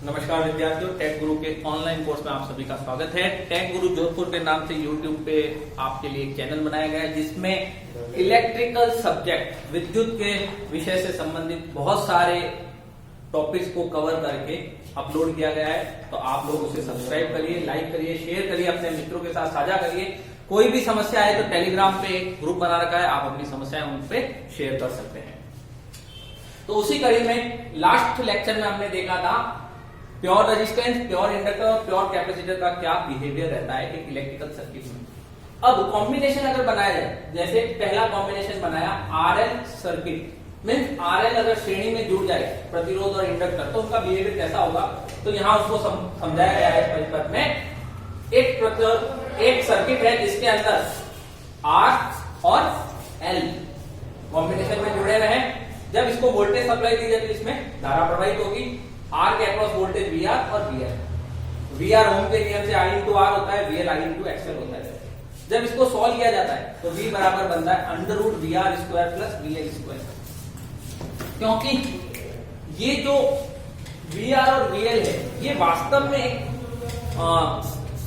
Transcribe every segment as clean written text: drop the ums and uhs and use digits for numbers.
नमस्कार विद्यार्थियों, टेक गुरु के ऑनलाइन कोर्स में आप सभी का स्वागत है। टेक गुरु जोधपुर के नाम से यूट्यूब पे आपके लिए एक चैनल बनाया गया है जिसमें इलेक्ट्रिकल सब्जेक्ट, विद्युत के विषय से संबंधित बहुत सारे टॉपिक्स को कवर करके अपलोड किया गया है। तो आप लोग उसे सब्सक्राइब करिए, लाइक करिए, शेयर करिए, अपने मित्रों के साथ साझा करिए। कोई भी समस्या है तो टेलीग्राम पे एक ग्रुप बना रखा है, आप अपनी समस्याएं उन पे शेयर कर सकते हैं। तो उसी कड़ी में लास्ट लेक्चर में हमने देखा था प्योर रेजिस्टेंस, प्योर इंडक्टर और प्योर कैपेसिटर का क्या बिहेवियर रहता है एक इलेक्ट्रिकल सर्किट में। अब कॉम्बिनेशन अगर बनाया जाए, जैसे पहला कॉम्बिनेशन बनाया आरएल सर्किट मीन्स आरएल अगर श्रेणी में जुड़ जाए प्रतिरोध और इंडक्टर तो उनका बिहेवियर कैसा होगा। तो यहां उसको समझाया गया है परिपथ में। एक सर्किट है जिसके अंदर आर और एल कॉम्बिनेशन में जुड़े रहे। जब इसको वोल्टेज सप्लाई दी जाती है इसमें धारा प्रवाहित होगी। आर के अक्रॉस वोल्टेज वी आर और वी एल। वी आर ओम के नियम से आई इंटू आर होता है, V L I into XL होता है। जब इसको सॉल्व किया जाता है तो वी बराबर बनता है under root V R square plus V L square. क्योंकि ये जो वी आर और वी एल है ये वास्तव में एक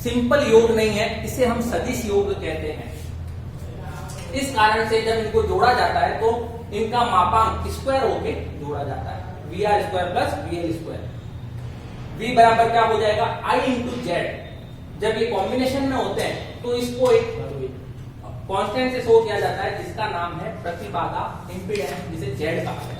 सिंपल योग नहीं है, इसे हम सदिश योग कहते हैं। इस कारण से जब इनको जोड़ा जाता है तो इनका मापांक स्क्वायर होके जोड़ा जाता है, V R square plus V L square. V बराबर क्या हो जाएगा आई इंटू जेड। जब ये कॉम्बिनेशन में होते हैं तो इसको एक कांस्टेंट से शो किया जाता है जिसका नाम है प्रतिबाधा, इंपीडेंस, जिसे जेड कहा है।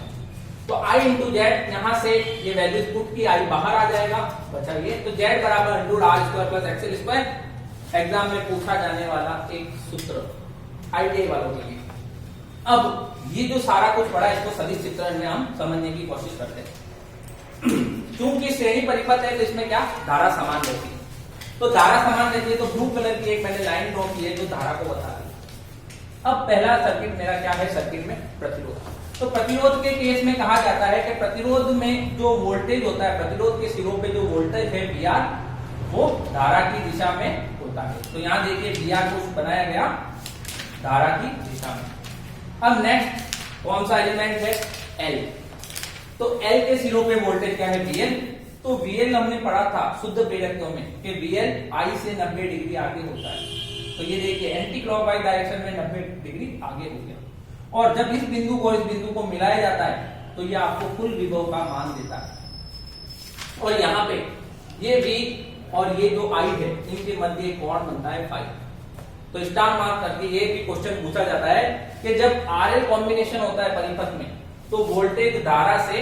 तो आई इंटू जेड, यहां से ये वैल्यू पुट की आई बाहर आ जाएगा, बचाइए। तो जेड बराबर under R square plus XL square exam में पूछा जाने वाला एक सूत्र आईटीआई वालों के लिए। अब ये जो सारा कुछ पड़ा इसको सदिश चित्रण में हम समझने की कोशिश करते हैं। क्योंकि श्रेणी परिपथ है तो इसमें क्या धारा समान रहती है। तो धारा समान रहती है तो ब्लू कलर की एक मैंने लाइन ड्रॉ की है जो धारा को बता रही है। अब पहला सर्किट मेरा क्या है, सर्किट में प्रतिरोध। तो प्रतिरोध के केस में कहा जाता है कि प्रतिरोध में जो वोल्टेज होता है, प्रतिरोध के सिरों पे जो वोल्टेज है वी आर, वो धारा की दिशा में होता है। तो यहां देखिए वी आर को बनाया गया धारा की दिशा में। अब नेक्स्ट कौन सा एलिमेंट है, एल। तो एल के सिरों पे वोल्टेज क्या है, वीएल। तो वीएल हमने पढ़ा था शुद्ध प्रेरकत्व में कि वीएल आई से 90 डिग्री आगे होता है। तो ये देखिए एंटी क्लॉकवाइज डायरेक्शन में 90 डिग्री आगे हो गया। और जब इस बिंदु को इस बिंदु को मिलाया जाता है तो ये आपको कुल विभव का मान देता है। और यहाँ पे ये वी और ये जो आई है इनके मध्य कोण बनता है फाई। तो स्टार मार्क करके ये भी क्वेश्चन पूछा जाता है कि जब आरएल कॉम्बिनेशन होता है परिपथ में तो वोल्टेज धारा से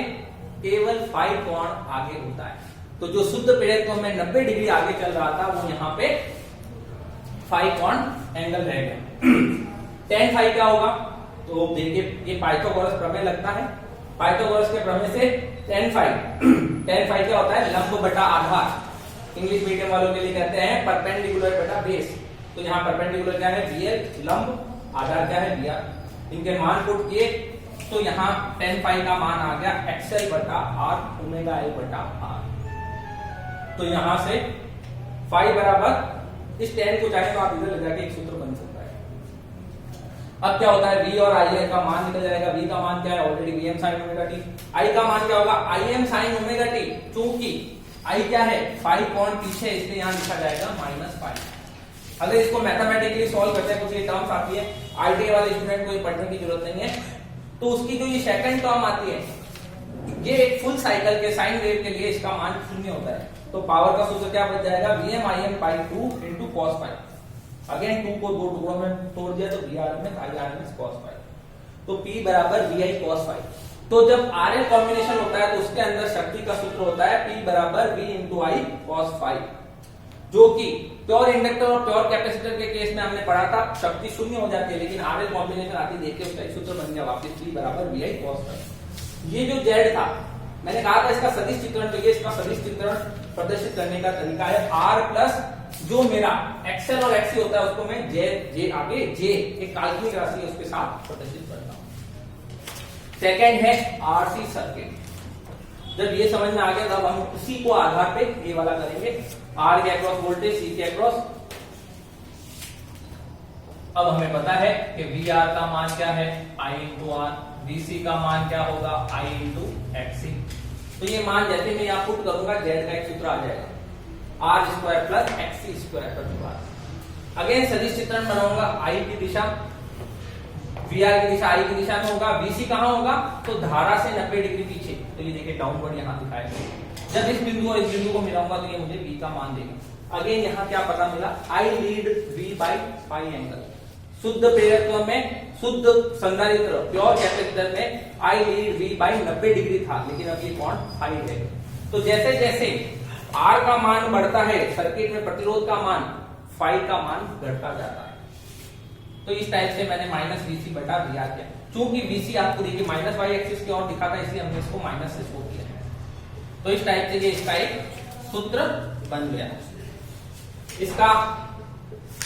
केवल 5 कोण आगे होता है। तो जो शुद्ध प्रेरकत्व में 90 डिग्री आगे चल रहा था वो यहाँ पे 5 कोण एंगल रहेगा। tan फाई क्या होगा, तो देखिए ये पाइथागोरस प्रमेय लगता है। पाइथागोरस के प्रमेय से tan फाई क्या होता है, लंब बटा आधार। इंग्लिश मीडियम वालों के लिए कहते हैं परपेंडिकुलर बटा बेस। तो यहाँ परपेंडिकुलर क्या है, वीएल, लंब, आधार क्या है, वीआर। इनके मान पुट किए तो यहाँ tan फाई का मान आ गया एक्सएल बटा आर ओमेगा एल बटा आर। तो यहां से फाई बराबर इस tan को चाहे तो आप इधर ले जाके एक सूत्र बन सकता है। अब क्या होता है, वी और आई का मान निकल जाएगा। वी का मान क्या है, already V M sine omega T. I का मान क्या होगा, I M sine omega T. चूंकि आई क्या है, 5 कोण पीछे, इसलिए यहां लिखा जाएगा -5। अगर इसको मैथमेटिकली सॉल्व करते हैं, कुछ ये टर्म्स आती है, आईटीआई वाले स्टूडेंट को ये पढ़ने की जरूरत नहीं है। तो उसकी जो ये सेकंड टर्म आती है, ये एक फुल साइकिल के साइन वेव के लिए इसका मान 0 होता है। तो पावर का सूत्र क्या बच जाएगा, Vm Im by 2 into cos phi. Again 2 को 2 टुकड़ों में तोड़ दिया तो वी आर में आई आर में कॉस फाई। तो P बराबर वी आई कॉस फाई। तो जब आरएल कॉम्बिनेशन होता है तो उसके अंदर शक्ति का सूत्र होता है P बराबर V इंटू आई कॉस फाई, जो कि प्योर इंडक्टर और प्योर कैपेसिटर के केस में हमने पढ़ा था शक्ति 0 हो जाती है, लेकिन आरएल कॉम्बिनेशन आती देखिए उसका एक सूत्र बन गया वापस P बराबर वी आई कॉस फाई। ये जो जेड था मैंने कहा था इसका सदिश चित्रण चाहिए। इसका सदिश चित्रण प्रदर्शित करने का तरीका है आर प्लस जो मेरा एक्सएल और एक्सी होता है उसको मैं जे आगे जे एक काल्पनिक राशि है उसके साथ प्रदर्शित करता हूं। सेकेंड है आरसी सर्किट। जब ये समझ में आ गया तब हम उसी को आधार पे ये वाला करेंगे। आर के अक्रॉस वोल्टेज, सी के अक्रॉस। अब हमें पता है कि वी आर का मान क्या है, आई इंटू आर। वीसी का मान क्या होगा, आई इंटू एक्सी। तो ये मान जैसे मैं यहाँ पुट करूंगा जेड का एक सूत्र आ जाएगा R square plus X C square प्रतिबार। अगेन सदिश चित्रण बनाऊंगा, आई की दिशा वी आर की दिशा आई की दिशा में होगा, वीसी कहाँ होगा तो धारा से 90 डिग्री पीछे। तो ये देखिए डाउनवर्ड यहाँ दिखाया गया। जब इस बिंदु और इस बिंदु को मिलाऊंगा तो ये मुझे वी का मान देगा। अगेन यहाँ क्या पता मिला, I lead V by pi angle. शुद्ध प्रेरकत्व में, शुद्ध संधारित्र प्योर कैपेसिटर में I lead V by 90 degree था, लेकिन अब ये कोण फाई है। तो जैसे जैसे आर का मान बढ़ता है सर्किट में प्रतिरोध का मान फाई का मान घटता जाता है। तो इस टाइप से मैंने माइनस वीसी बटा वी आर किया। चूंकि वीसी आपको देखिए माइनस वाई एक्सिस की ओर दिखा था, इसलिए हमने इसको माइनस से शो किया। तो इस टाइप से ये इसका एक सूत्र बन गया। इसका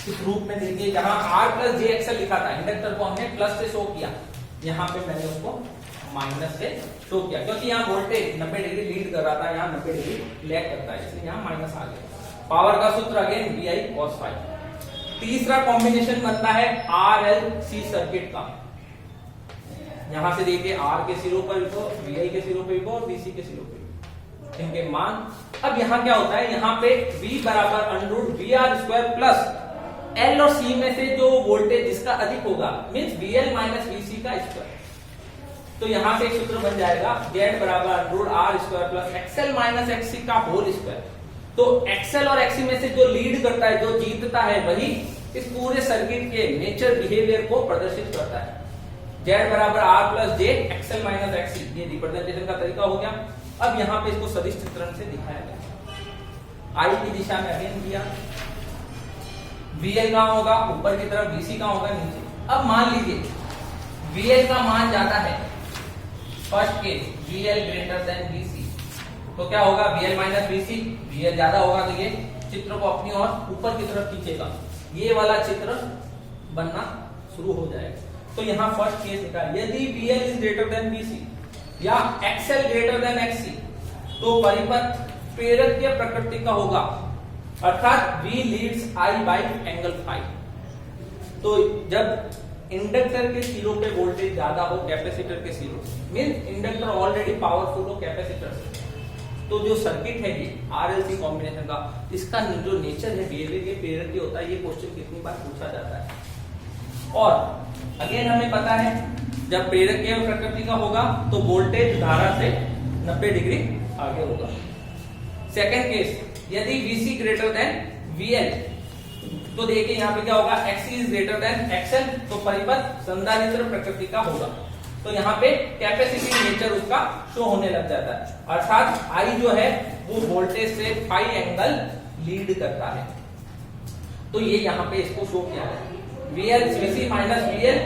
इस रूप में देखिए जहां आर प्लस जे एक्सएल लिखा था, इंडक्टर को हमने प्लस से शो किया, यहाँ पे मैंने उसको माइनस से शो किया, क्योंकि यहाँ वोल्टेज 90 डिग्री लीड कर रहा था, यहाँ 90 डिग्री लैग करता है, इसलिए यहाँ माइनस आ गया। पावर का सूत्र again V I cos phi. तीसरा कॉम्बिनेशन बनता है आर एल सी सर्किट का। यहां से देखिए आर के सिरों पर लिखो, वी आई के सिरों पर लिखो और वीसी के सिरों पर इनके मान। अब यहाँ क्या होता है, यहाँ पे V बराबर under V R square plus L और सी में से जो वोल्टेज जिसका अधिक होगा मीन्स VL माइनस VC का स्क्वायर। तो यहां से एक सूत्र बन जाएगा Z बराबर under R square plus XL minus XC का होल स्क्वायर। तो एक्सएल और एक्सी में से जो लीड करता है, जो जीतता है, वही इस पूरे सर्किट के नेचर बिहेवियर को प्रदर्शित करता है। Z बराबर R plus J XL minus XC, ये रिप्रेजेंटेशन का तरीका हो गया। अब यहाँ पे इसको सदिश चित्रण से दिखाया गया। आई की दिशा में अगेन किया, VL कहां होगा ऊपर की तरफ, VC कहां होगा नीचे। अब मान लीजिए VL का मान जाता है, first case VL greater than VC, तो क्या होगा VL माइनस VC, VL ज्यादा होगा तो ये चित्र को अपनी ओर ऊपर की तरफ खींचेगा, ये वाला चित्र बनना शुरू हो जाएगा। तो यहाँ फर्स्ट केस लिखा है, यदि VL is greater than VC या XL ग्रेटर देन XC, तो परिपथ प्रेरकीय प्रकृति का होगा, अर्थात V leads I by angle phi. तो जब इंडक्टर के सिरों पे वोल्टेज ज्यादा हो कैपेसिटर के सिरों से, मींस इंडक्टर ऑलरेडी पावरफुल हो कैपेसिटर से, तो जो सर्किट है ये RLC कॉम्बिनेशन का, इसका जो नेचर है बिहेवियर ये प्रेरकीय होता है। ये क्वेश्चन कितनी बार पूछा जाता है। और अगेन हमें पता है जब प्रेरकीय प्रकृति का होगा तो वोल्टेज धारा से 90 डिग्री आगे होगा। सेकेंड केस, यदि VC ग्रेटर देन VL, तो देखिए यहाँ पे क्या होगा, XC is greater then XL, तो परिपथ संधारित्र प्रकृति का होगा। तो यहाँ पे कैपेसिटी नेचर उसका शो होने लग जाता है, अर्थात I जो है वो वोल्टेज से फाई एंगल लीड करता है। तो ये यहाँ पे इसको शो किया है VL VC माइनस VL।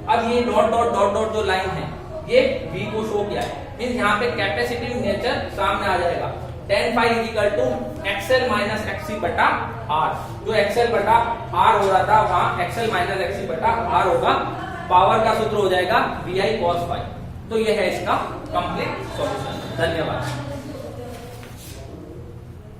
अब ये डॉट डॉट डॉट डॉट जो लाइन है ये V को शो किया है, मींस यहाँ पे कैपेसिटिव नेचर सामने आ जाएगा। tan phi equal to XL minus XC बटा R, जो XL बटा R हो रहा था वहां XL माइनस XC बटा R होगा। पावर का सूत्र हो जाएगा VI cos फाई। तो ये है इसका कंप्लीट सॉल्यूशन। धन्यवाद।